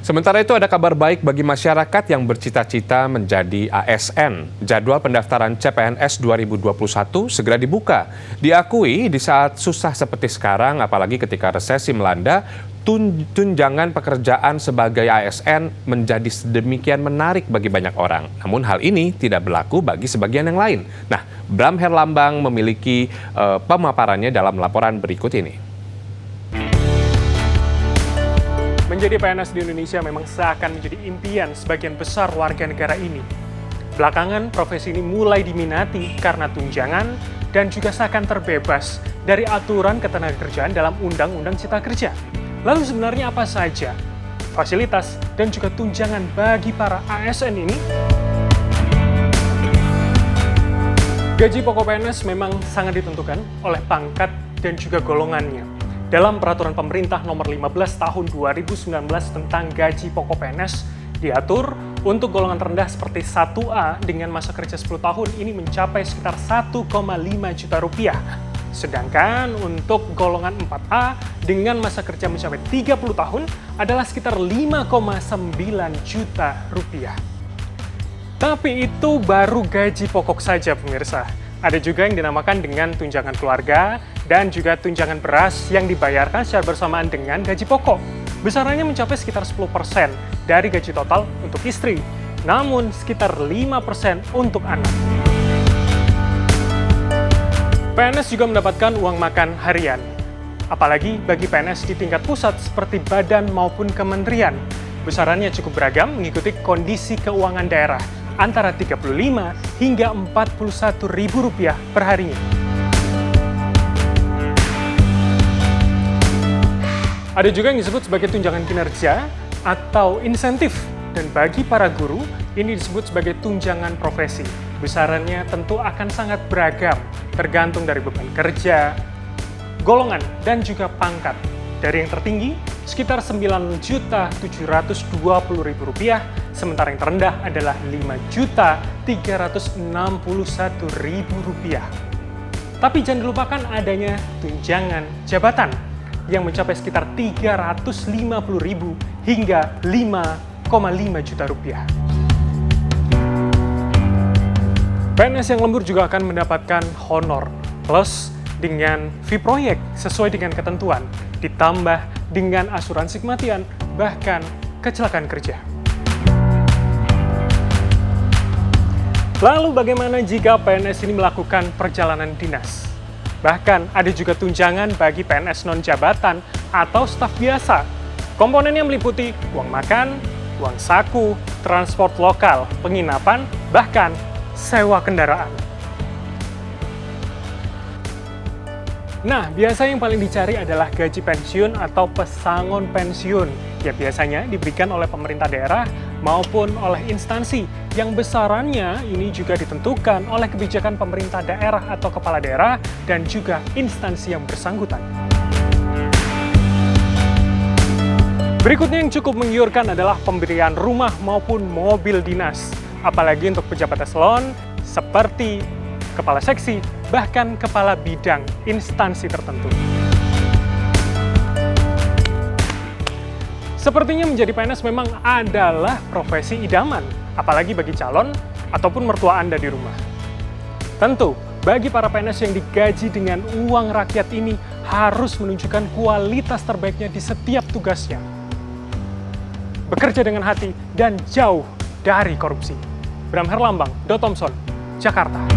Sementara itu ada kabar baik bagi masyarakat yang bercita-cita menjadi ASN. Jadwal pendaftaran CPNS 2021 segera dibuka. Diakui di saat susah seperti sekarang, apalagi ketika resesi melanda, tunjangan pekerjaan sebagai ASN menjadi sedemikian menarik bagi banyak orang. Namun hal ini tidak berlaku bagi sebagian yang lain. Nah, Bram Herlambang memiliki pemaparannya dalam laporan berikut ini. Menjadi PNS di Indonesia memang seakan menjadi impian sebagian besar warga negara ini. Belakangan, profesi ini mulai diminati karena tunjangan dan juga seakan terbebas dari aturan ketenagakerjaan dalam Undang-Undang Cipta Kerja. Lalu sebenarnya apa saja fasilitas dan juga tunjangan bagi para ASN ini? Gaji pokok PNS memang sangat ditentukan oleh pangkat dan juga golongannya. Dalam Peraturan Pemerintah Nomor 15 Tahun 2019 tentang Gaji Pokok PNS, diatur untuk golongan terendah seperti 1A dengan masa kerja 10 tahun ini mencapai sekitar 1,5 juta rupiah. Sedangkan untuk golongan 4A dengan masa kerja mencapai 30 tahun adalah sekitar 5,9 juta rupiah. Tapi itu baru gaji pokok saja, pemirsa. Ada juga yang dinamakan dengan tunjangan keluarga dan juga tunjangan beras yang dibayarkan secara bersamaan dengan gaji pokok. Besarannya mencapai sekitar 10% dari gaji total untuk istri, namun sekitar 5% untuk anak. PNS juga mendapatkan uang makan harian. Apalagi bagi PNS di tingkat pusat seperti badan maupun kementerian. Besarannya cukup beragam mengikuti kondisi keuangan daerah, antara Rp35 hingga Rp41.000 per harinya. Ada juga yang disebut sebagai tunjangan kinerja atau insentif, dan bagi para guru ini disebut sebagai tunjangan profesi. Besarannya tentu akan sangat beragam, tergantung dari beban kerja, golongan, dan juga pangkat. Dari yang tertinggi sekitar Rp9.720.000, sementara yang terendah adalah Rp5.361.000. Tapi jangan dilupakan adanya tunjangan jabatan yang mencapai sekitar Rp350.000 hingga Rp5,5 juta. PNS yang lembur juga akan mendapatkan honor plus dengan fee proyek sesuai dengan ketentuan, ditambah dengan asuransi kematian, bahkan kecelakaan kerja. Lalu bagaimana jika PNS ini melakukan perjalanan dinas? Bahkan ada juga tunjangan bagi PNS non-jabatan atau staf biasa. Komponennya meliputi uang makan, uang saku, transport lokal, penginapan, bahkan sewa kendaraan. Nah, biasanya yang paling dicari adalah gaji pensiun atau pesangon pensiun, yang biasanya diberikan oleh pemerintah daerah maupun oleh instansi, yang besarannya ini juga ditentukan oleh kebijakan pemerintah daerah atau kepala daerah dan juga instansi yang bersangkutan. Berikutnya yang cukup menggiurkan adalah pemberian rumah maupun mobil dinas, apalagi untuk pejabat eselon seperti kepala seksi, bahkan kepala bidang instansi tertentu. Sepertinya menjadi PNS memang adalah profesi idaman, apalagi bagi calon ataupun mertua Anda di rumah. Tentu, bagi para PNS yang digaji dengan uang rakyat ini harus menunjukkan kualitas terbaiknya di setiap tugasnya. Bekerja dengan hati dan jauh dari korupsi. Bram Herlambang, Thompson, Jakarta.